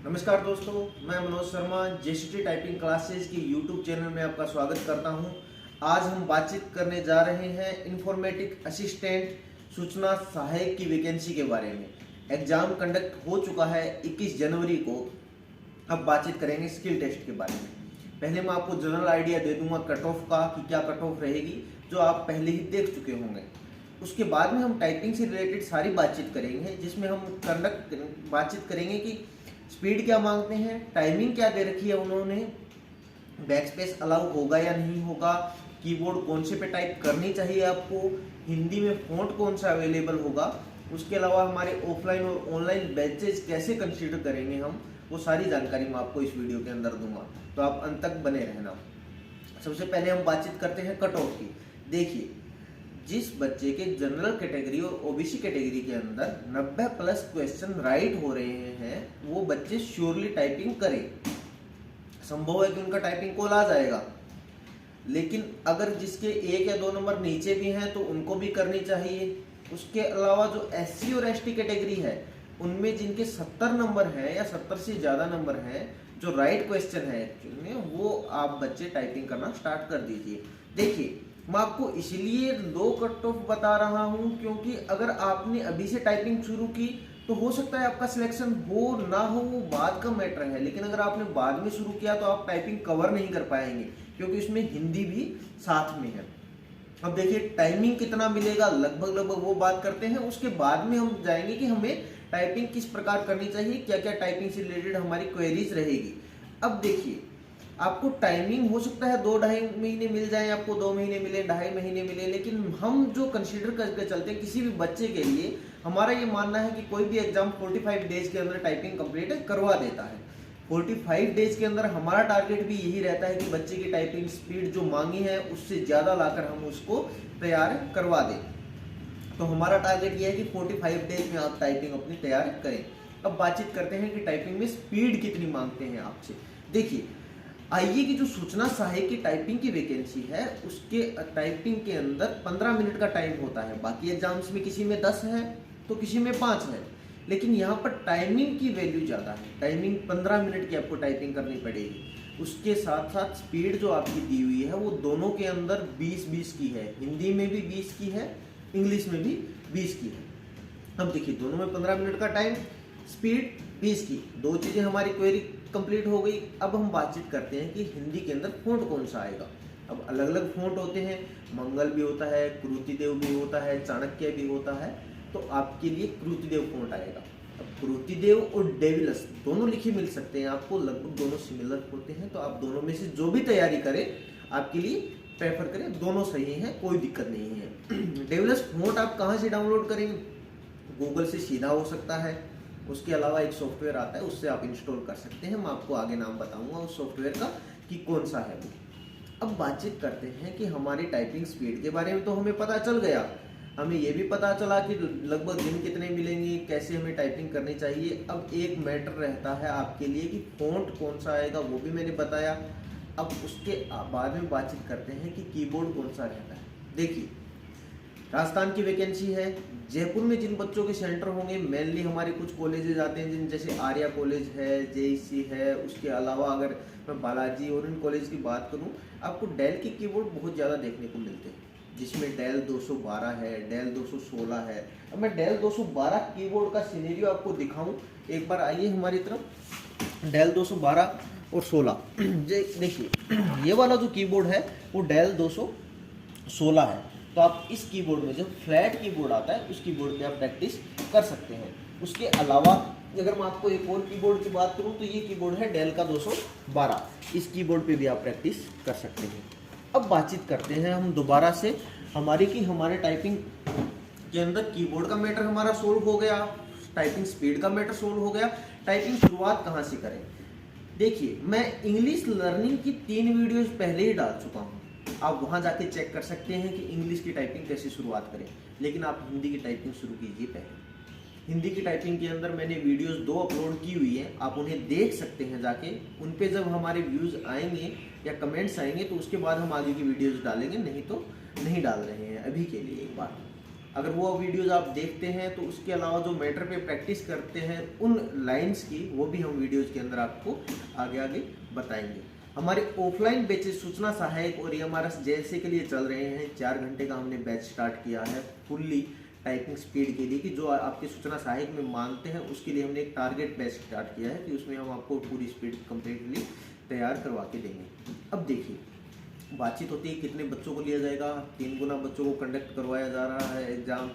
नमस्कार दोस्तों, मैं Manoj Sharma JCT typing classes की यूट्यूब चैनल में आपका स्वागत करता हूं। आज हम बातचीत करने जा रहे हैं इन्फॉर्मेटिक असिस्टेंट सूचना सहायक की वैकेंसी के बारे में। एग्जाम कंडक्ट हो चुका है 21 जनवरी को। अब बातचीत करेंगे स्किल टेस्ट के बारे में। पहले मैं आपको जनरल आइडिया दे दूंगा कट ऑफ का कि क्या कट ऑफ रहेगी, जो आप पहले ही देख चुके होंगे। उसके बाद में हम टाइपिंग से रिलेटेड सारी बातचीत करेंगे, जिसमें हम बातचीत करेंगे कि स्पीड क्या मांगते हैं, टाइमिंग क्या दे रखी है उन्होंने, बैकस्पेस अलाउ होगा या नहीं होगा, कीबोर्ड कौन से पे टाइप करनी चाहिए आपको, हिंदी में फ़ॉन्ट कौन सा अवेलेबल होगा, उसके अलावा हमारे ऑफलाइन और ऑनलाइन बैचेज कैसे कंसीडर करेंगे हम, वो सारी जानकारी मैं आपको इस वीडियो के अंदर दूंगा, तो आप अंत तक बने रहना। सबसे पहले हम बातचीत करते हैं कट ऑफ की। देखिए, जिस बच्चे के जनरल कैटेगरी और ओबीसी कैटेगरी के अंदर 90 प्लस क्वेश्चन राइट हो रहे हैं, वो बच्चे श्योरली टाइपिंग करें। संभव है कि उनका टाइपिंग कॉल आ जाएगा, लेकिन अगर जिसके 1 या 2 नंबर नीचे भी हैं तो उनको भी करनी चाहिए। उसके अलावा जो एससी और एसटी कैटेगरी है, उनमें जिनके 70 नंबर हैं या 70 से ज़्यादा नंबर हैं, जो राइट क्वेश्चन है एक्चुअली में, वो आप बच्चे टाइपिंग करना स्टार्ट कर दीजिए। देखिए, मैं आपको इसलिए लो कट ऑफ बता रहा हूं क्योंकि अगर आपने अभी से टाइपिंग शुरू की तो हो सकता है आपका सिलेक्शन हो ना हो, वो बाद का मैटर है। लेकिन अगर आपने बाद में शुरू किया तो आप टाइपिंग कवर नहीं कर पाएंगे, क्योंकि इसमें हिंदी भी साथ में है। अब देखिए, टाइमिंग कितना मिलेगा, लगभग वो बात करते हैं। उसके बाद में हम जाएंगे कि हमें टाइपिंग किस प्रकार करनी चाहिए, क्या क्या टाइपिंग से रिलेटेड हमारी क्वेरीज रहेगी। अब देखिए, आपको टाइमिंग हो सकता है 2-2.5 महीने मिल जाए, आपको 2 महीने मिले, 2.5 महीने मिले, लेकिन हम जो कंसीडर करके चलते हैं किसी भी बच्चे के लिए, हमारा ये मानना है कि कोई भी एग्जाम 45 डेज के अंदर टाइपिंग कंप्लीट करवा देता है। 45 डेज के अंदर हमारा टारगेट भी यही रहता है कि बच्चे की टाइपिंग स्पीड जो मांगी है उससे ज़्यादा लाकर हम उसको तैयार करवा दें। तो हमारा टारगेट ये है कि 45 डेज में आप टाइपिंग अपनी तैयार करें। अब बातचीत करते हैं कि टाइपिंग में स्पीड कितनी मांगते हैं आपसे। देखिए, आइए की जो सूचना सहायक की टाइपिंग की वैकेंसी है, उसके टाइपिंग के अंदर 15 मिनट का टाइम होता है। बाकी एग्जाम्स में किसी में 10 है तो किसी में 5 है, लेकिन यहाँ पर टाइमिंग की वैल्यू ज़्यादा है। टाइमिंग 15 मिनट की आपको टाइपिंग करनी पड़ेगी। उसके साथ साथ स्पीड जो आपकी दी हुई है वो दोनों के अंदर 20-20 की है। हिंदी में भी 20 की है, इंग्लिश में भी 20 की है। अब देखिए, दोनों में 15 मिनट का टाइम, स्पीड 20 की, दो चीज़ें हमारी क्वेरी कंप्लीट हो गई। अब हम बातचीत करते हैं कि हिंदी के अंदर फ़ॉन्ट कौन सा आएगा। अब अलग अलग फ़ॉन्ट होते हैं, मंगल भी होता है, क्रूतिदेव भी होता है, चाणक्य भी होता है। तो आपके लिए क्रूतिदेव फ़ॉन्ट आएगा। अब क्रूतिदेव और डेविलस दोनों लिखे मिल सकते हैं आपको, लगभग दोनों सिमिलर होते हैं। तो आप दोनों में से जो भी तैयारी करें, आपके लिए प्रेफर करें, दोनों सही हैं, कोई दिक्कत नहीं है। डेविलस फ़ॉन्ट आप कहाँ से डाउनलोड करेंगे? गूगल से सीधा हो सकता है। उसके अलावा एक सॉफ्टवेयर आता है, उससे आप इंस्टॉल कर सकते हैं। मैं आपको आगे नाम बताऊंगा उस सॉफ्टवेयर का कि कौन सा है वो। अब बातचीत करते हैं कि हमारी टाइपिंग स्पीड के बारे में तो हमें पता चल गया। हमें ये भी पता चला कि लगभग दिन कितने मिलेंगे, कैसे हमें टाइपिंग करनी चाहिए। अब एक मैटर रहता है आपके लिए कि फ़ॉन्ट कौन सा आएगा, वो भी मैंने बताया। अब उसके बाद में बातचीत करते हैं कि कीबोर्ड कौन सा रहता है। देखिए, राजस्थान की वैकेंसी है। जयपुर में जिन बच्चों के सेंटर होंगे, मेनली हमारे कुछ कॉलेजेस आते हैं, जिन जैसे आर्या कॉलेज है, जेईसी है। उसके अलावा अगर मैं बालाजी और इन कॉलेज की बात करूं, आपको डेल के कीबोर्ड बहुत ज़्यादा देखने को मिलते हैं, जिसमें डेल 212 है, डेल 216 है। अब मैं डेल 212 कीबोर्ड का सिनेरियो आपको दिखाऊं, एक बार आइए हमारी तरफ। डेल 212 और 16 देखिए, ये वाला जो कीबोर्ड है वो डेल 216 है। तो आप इस कीबोर्ड में जो फ्लैट कीबोर्ड आता है, उस कीबोर्ड पे आप प्रैक्टिस कर सकते हैं। उसके अलावा अगर मैं आपको एक और कीबोर्ड की बात करूं, तो ये कीबोर्ड है डेल का 212। इस कीबोर्ड पे भी आप प्रैक्टिस कर सकते हैं। अब बातचीत करते हैं हम दोबारा से हमारे टाइपिंग के अंदर कीबोर्ड का मैटर हमारा सोल्व हो गया, टाइपिंग स्पीड का मैटर सोल्व हो गया। टाइपिंग शुरुआत कहाँ से करें? देखिए, मैं इंग्लिश लर्निंग की 3 वीडियोज पहले ही डाल चुका हूँ, आप वहाँ जाके चेक कर सकते हैं कि इंग्लिश की टाइपिंग कैसे शुरुआत करें। लेकिन आप हिंदी की टाइपिंग शुरू कीजिए पहले। हिंदी की टाइपिंग के अंदर मैंने वीडियोस 2 अपलोड की हुई हैं, आप उन्हें देख सकते हैं जाके। उन पे जब हमारे व्यूज़ आएंगे या कमेंट्स आएंगे तो उसके बाद हम आगे की वीडियोस डालेंगे, नहीं तो नहीं डाल रहे हैं अभी के लिए एक बार। अगर वो वीडियोज़ आप देखते हैं तो उसके अलावा जो मैटर पे प्रैक्टिस करते हैं उन लाइंस की, वो भी हम वीडियोज़ के अंदर आपको आगे आगे बताएंगे। हमारे ऑफलाइन बैचेस सूचना सहायक और EMRS जैसे के लिए चल रहे हैं। 4 घंटे का हमने बैच स्टार्ट किया है फुल्ली टाइपिंग स्पीड के लिए, कि जो आपके सूचना सहायक में मांगते हैं उसके लिए हमने एक टारगेट बैच स्टार्ट किया है कि उसमें हम आपको पूरी स्पीड कम्प्लीटली तैयार करवा के देंगे। अब देखिए, बातचीत होती है कितने बच्चों को लिया जाएगा। 3 गुना बच्चों को कंडक्ट करवाया जा रहा है एग्ज़ाम।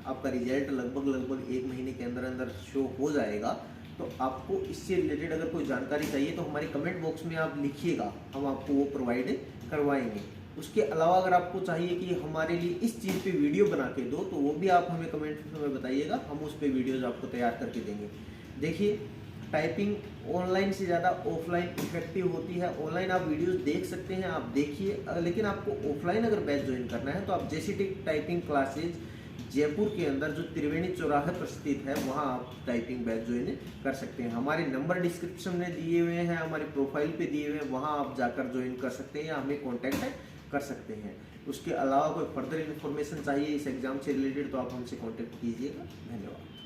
आपका रिजल्ट लगभग 1 महीने के अंदर अंदर शो हो जाएगा। तो आपको इससे रिलेटेड अगर कोई जानकारी चाहिए तो हमारे कमेंट बॉक्स में आप लिखिएगा, हम आपको वो प्रोवाइड करवाएंगे। उसके अलावा अगर आपको चाहिए कि हमारे लिए इस चीज़ पे वीडियो बना के दो, तो वो भी आप हमें कमेंट में बताइएगा, हम उस पर वीडियोज़ आपको तैयार करके देंगे। देखिए, टाइपिंग ऑनलाइन से ज़्यादा ऑफलाइन इफेक्टिव होती है। ऑनलाइन आप वीडियोस देख सकते हैं, आप देखिए, लेकिन आपको ऑफलाइन अगर बैच ज्वाइन करना है तो आप JCT टाइपिंग क्लासेज जयपुर के अंदर जो त्रिवेणी चौराहे पर स्थित है, वहाँ आप टाइपिंग बैच ज्वाइन कर सकते हैं। हमारे नंबर डिस्क्रिप्शन में दिए हुए हैं, हमारे प्रोफाइल पे दिए हुए हैं, वहाँ आप जाकर ज्वाइन कर सकते हैं या हमें कॉन्टैक्ट कर सकते हैं। उसके अलावा कोई फर्दर इन्फॉर्मेशन चाहिए इस एग्ज़ाम से रिलेटेड तो आप हमसे कॉन्टैक्ट कीजिएगा। धन्यवाद।